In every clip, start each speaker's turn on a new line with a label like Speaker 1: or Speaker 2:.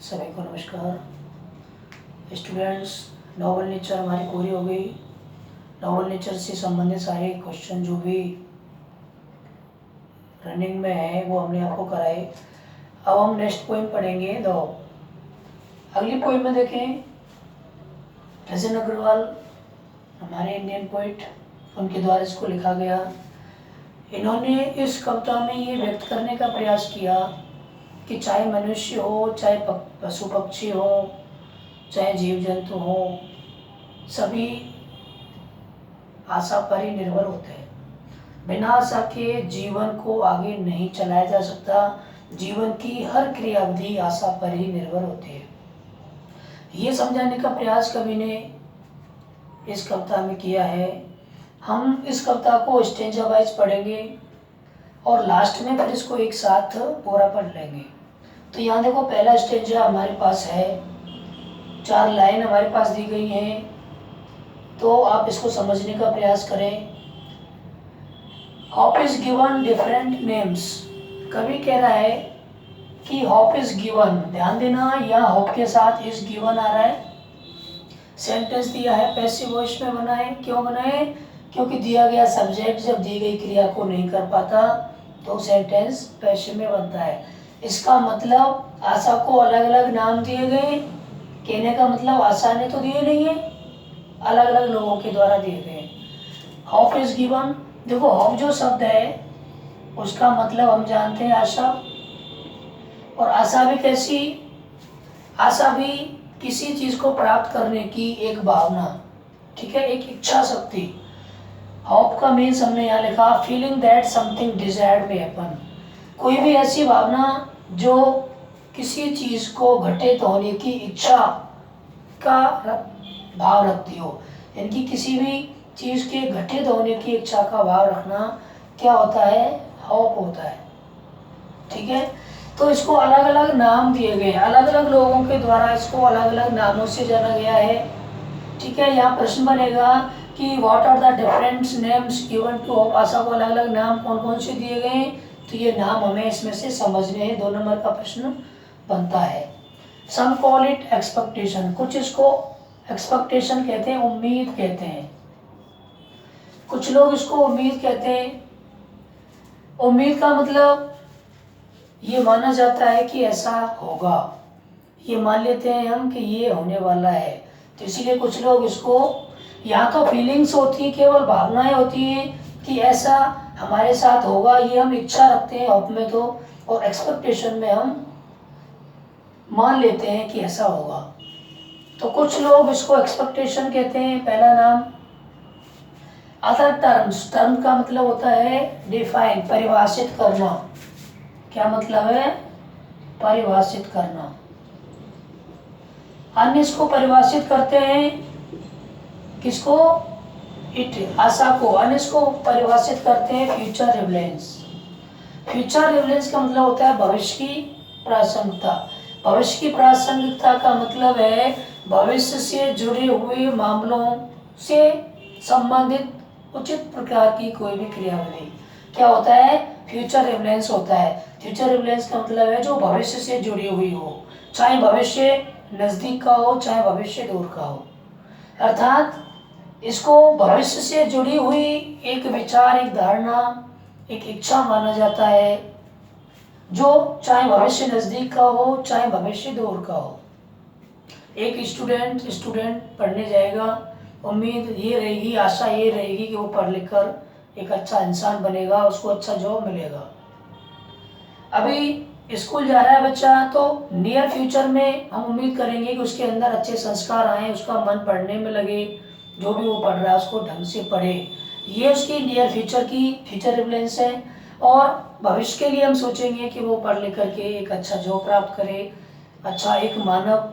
Speaker 1: सभी को नमस्कार। स्टूडेंट्स, नोबल नेचर हमारी पूरी हो गई। नोबल नेचर से संबंधित सारे क्वेश्चन जो भी रनिंग में है वो हमने आपको कराए। अब हम नेक्स्ट पोइम पढ़ेंगे। दो अगली पोइम में देखें, रजन अग्रवाल हमारे इंडियन पोइट, उनके द्वारा इसको लिखा गया। इन्होंने इस कविता में ये व्यक्त करने का प्रयास किया कि चाहे मनुष्य हो, चाहे पशु पक्षी हो, चाहे जीव जंतु हो, सभी आशा पर ही निर्भर होते हैं। बिना आशा के जीवन को आगे नहीं चलाया जा सकता। जीवन की हर क्रियाविधि आशा पर ही निर्भर होती है। ये समझाने का प्रयास कवि ने इस कविता में किया है। हम इस कविता को स्टेंजा वाइज पढ़ेंगे और लास्ट में फिर इसको एक साथ पूरा पढ़ लेंगे। तो यहाँ देखो, पहला स्टेंजा हमारे पास है, 4 लाइन हमारे पास दी गई हैं, तो आप इसको समझने का प्रयास करें। Hop is given different names. कवि कह रहा है कि हॉप इज गिवन, ध्यान देना यहाँ हॉप के साथ इज गिवन आ रहा है। सेंटेंस दिया है, पैसिव वॉइस में बना है। क्यों बना है? क्योंकि दिया गया सब्जेक्ट जब दी गई क्रिया को नहीं कर पाता तो सेंटेंस पैसिव में बनता है। इसका मतलब आशा को अलग अलग नाम दिए गए। कहने का मतलब आशा ने तो दिए नहीं है, अलग अलग लोगों के द्वारा दिए गए। होप इज गिवन, देखो होप जो शब्द है उसका मतलब हम जानते हैं आशा। और आशा भी कैसी? आशा भी किसी चीज को प्राप्त करने की एक भावना, ठीक है, एक इच्छा शक्ति। होप का मीन्स हमने यहाँ लिखा feeling that something desired may happen. कोई भी ऐसी भावना जो किसी चीज को घटित होने की इच्छा का भाव रखती हो, यानी कि किसी भी चीज के घटित होने की इच्छा का भाव रखना क्या होता है? होप होता है, ठीक है। तो इसको अलग अलग नाम दिए गए हैं, अलग अलग लोगों के द्वारा इसको अलग अलग नामों से जाना गया है, ठीक है। यहाँ प्रश्न बनेगा कि what are the different names given to hope. आशा को अलग अलग नाम कौन कौन से दिए गए हैं, तो ये नाम हमें इसमें से समझने हैं। 2 नंबर का प्रश्न बनता है। सम कॉल इट एक्सपेक्टेशन, कुछ इसको एक्सपेक्टेशन कहते हैं, उम्मीद कहते हैं। कुछ लोग इसको उम्मीद कहते हैं। उम्मीद का मतलब ये माना जाता है कि ऐसा होगा, ये मान लेते हैं हम कि ये होने वाला है, तो इसीलिए कुछ लोग इसको, यहाँ तो फीलिंग्स होती है, केवल भावनाएं होती हैं कि ऐसा हमारे साथ होगा, ये हम इच्छा रखते हैं होप में तो, और एक्सपेक्टेशन में हम मान लेते हैं कि ऐसा होगा। तो कुछ लोग इसको एक्सपेक्टेशन कहते हैं, पहला नाम। अदर टर्म्स, टर्म का मतलब होता है डिफाइन, परिभाषित करना। क्या मतलब है? परिभाषित करना। अन्य इसको परिभाषित करते हैं, किसको? इट, आशा को। अन्य इसको परिभाषित करते हैं फ्यूचर रिवलेंस। फ्यूचर रिवलेंस का मतलब होता है भविष्य की प्रासंगिकता। भविष्य की प्रासंगिकता का मतलब है भविष्य से जुड़े हुए मामलों से संबंधित उचित प्रकार की कोई भी क्रियाविधि क्या होता है? फ्यूचर रिवलेंस होता है। फ्यूचर रिवलेंस का मतलब है जो भविष्य से जुड़ी हुई हो, चाहे भविष्य नजदीक का हो चाहे भविष्य दूर का हो। अर्थात इसको भविष्य से जुड़ी हुई एक विचार, एक धारणा, एक इच्छा माना जाता है, जो चाहे भविष्य नजदीक का हो चाहे भविष्य दूर का हो। एक स्टूडेंट पढ़ने जाएगा, उम्मीद ये रहेगी, आशा ये रहेगी कि वो पढ़ लिख कर एक अच्छा इंसान बनेगा, उसको अच्छा जॉब मिलेगा। अभी स्कूल जा रहा है बच्चा, तो नियर फ्यूचर में हम उम्मीद करेंगे कि उसके अंदर अच्छे संस्कार आए, उसका मन पढ़ने में लगे, जो भी वो पढ़ रहा है उसको ढंग से पढ़े। ये उसकी नियर फ्यूचर की फ्यूचर रिवलेंस है। और भविष्य के लिए हम सोचेंगे कि वो पढ़ लिख करके एक अच्छा जॉब प्राप्त करे, अच्छा एक मानव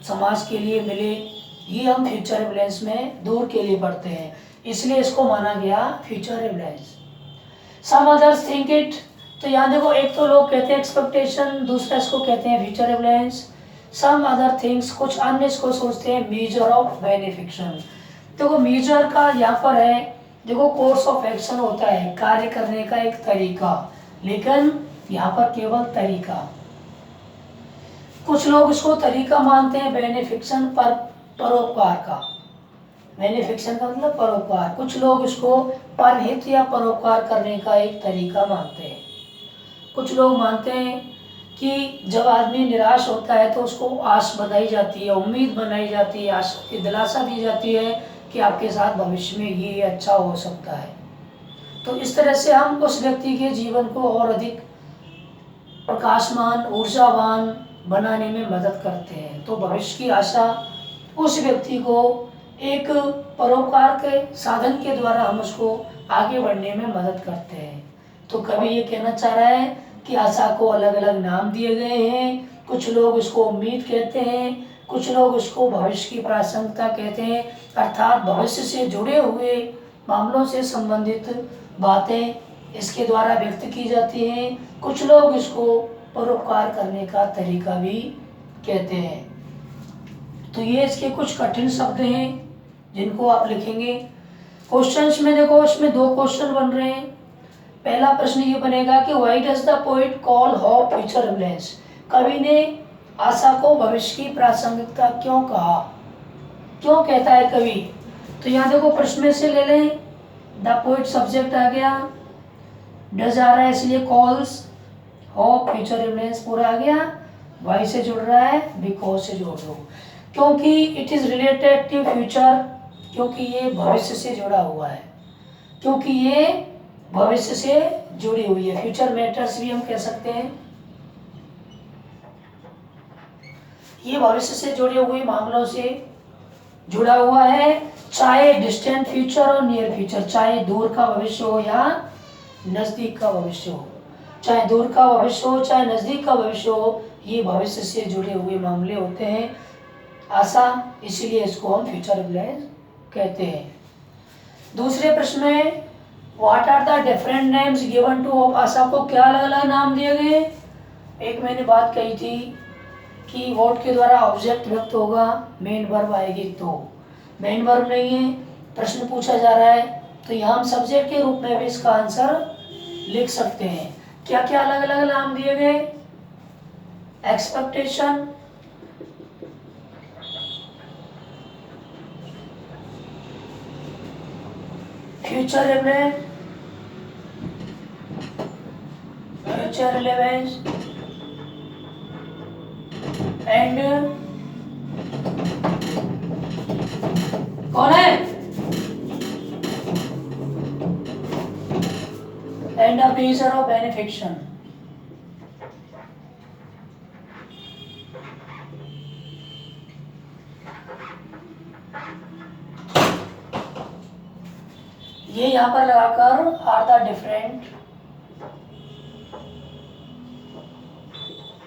Speaker 1: समाज के लिए मिले। ये हम फ्यूचर रिवलेंस में दूर के लिए पढ़ते हैं, इसलिए इसको माना गया future relevance. Some others think it, तो यहाँ देखो, एक तो लोग कहते हैं एक्सपेक्टेशन, दूसरा इसको कहते हैं future relevance. Some other things, कुछ अन्य इसको सोचते हैं मेजर ऑफ बेनिफिक्शन। देखो मेजर का यहाँ पर है, देखो कोर्स ऑफ एक्शन होता है, कार्य करने का एक तरीका, लेकिन यहाँ पर केवल तरीका। कुछ लोग इसको तरीका मानते हैं बेनिफिक्शन पर परोपकार का। बेनिफिक्शन का मतलब परोपकार। कुछ लोग इसको परहित या परोपकार करने का एक तरीका मानते हैं। कुछ लोग मानते हैं कि जब आदमी निराश होता है तो उसको आस बनाई जाती है, उम्मीद बनाई जाती है, आशा की दिलासा दी जाती है कि आपके साथ भविष्य में ये अच्छा हो सकता है। तो इस तरह से हम उस व्यक्ति के जीवन को और अधिक प्रकाशमान, ऊर्जावान बनाने में मदद करते हैं। तो भविष्य की आशा उस व्यक्ति को एक परोपकार के साधन के द्वारा हम उसको आगे बढ़ने में मदद करते हैं। तो कवि ये कहना चाह रहा है कि आशा को अलग अलग नाम दिए गए हैं। कुछ लोग इसको उम्मीद कहते हैं, कुछ लोग इसको भविष्य की प्रासंगिकता कहते हैं, अर्थात भविष्य से जुड़े हुए मामलों से संबंधित बातें इसके द्वारा व्यक्त की जाती हैं। कुछ लोग इसको परोपकार करने का तरीका भी कहते हैं। तो ये इसके कुछ कठिन शब्द हैं जिनको आप लिखेंगे। क्वेश्चंस में देखो, इसमें 2 क्वेश्चन बन रहे हैं। पहला प्रश्न ये बनेगा कि why does the poet call hope future relevance. कवि ने आशा को भविष्य की प्रासंगिकता क्यों कहा, क्यों कहता है कवि। तो यहाँ देखो प्रश्न में से ले लें, द पोएट सब्जेक्ट आ गया, डज आ रहा है इसलिए कॉल्स, होप फ्यूचर रिलेवेंस पूरा आ गया, वाई से जुड़ रहा है, बिकॉज से जोड़ दो, क्योंकि it is related to future, क्योंकि ये भविष्य से जुड़ा हुआ है, क्योंकि ये भविष्य से जुड़ी हुई है। फ्यूचर मैटर्स भी हम कह सकते हैं। ये भविष्य से जुड़े हुए मामलों से जुड़ा हुआ है, चाहे डिस्टेंट फ्यूचर और नियर फ्यूचर, चाहे दूर का भविष्य हो या नजदीक का भविष्य हो, चाहे दूर का भविष्य हो चाहे नजदीक का भविष्य हो, ये भविष्य से जुड़े हुए मामले होते हैं आशा, इसीलिए इसको हम फ्यूचर रिलेवेंस कहते हैं। दूसरे प्रश्न में what are the different names given to hope. आशा को क्या अलग अलग नाम दिए गए। एक मैंने बात कही थी कि वोट के द्वारा ऑब्जेक्ट व्यक्त होगा, मेन वर्ब आएगी, तो मेन वर्ब नहीं है, प्रश्न पूछा जा रहा है, तो यहाँ हम सब्जेक्ट के रूप में भी इसका आंसर लिख सकते हैं। क्या क्या अलग अलग नाम दिए गए। Expectation, future relevance, future relevance and कौन है, एंड अ मेजर ऑफ बेनिफिक्शन। ये यहां पर लगाकर आर द डिफरेंट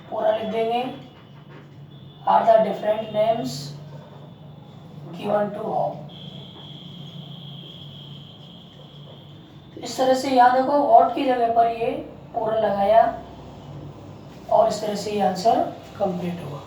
Speaker 1: पूरा लिख देंगे, are the different names given to hope. इस तरह से यहाँ देखो व्हाट की जगह पर ये पूरा लगाया और इस तरह से ये आंसर कंप्लीट हुआ।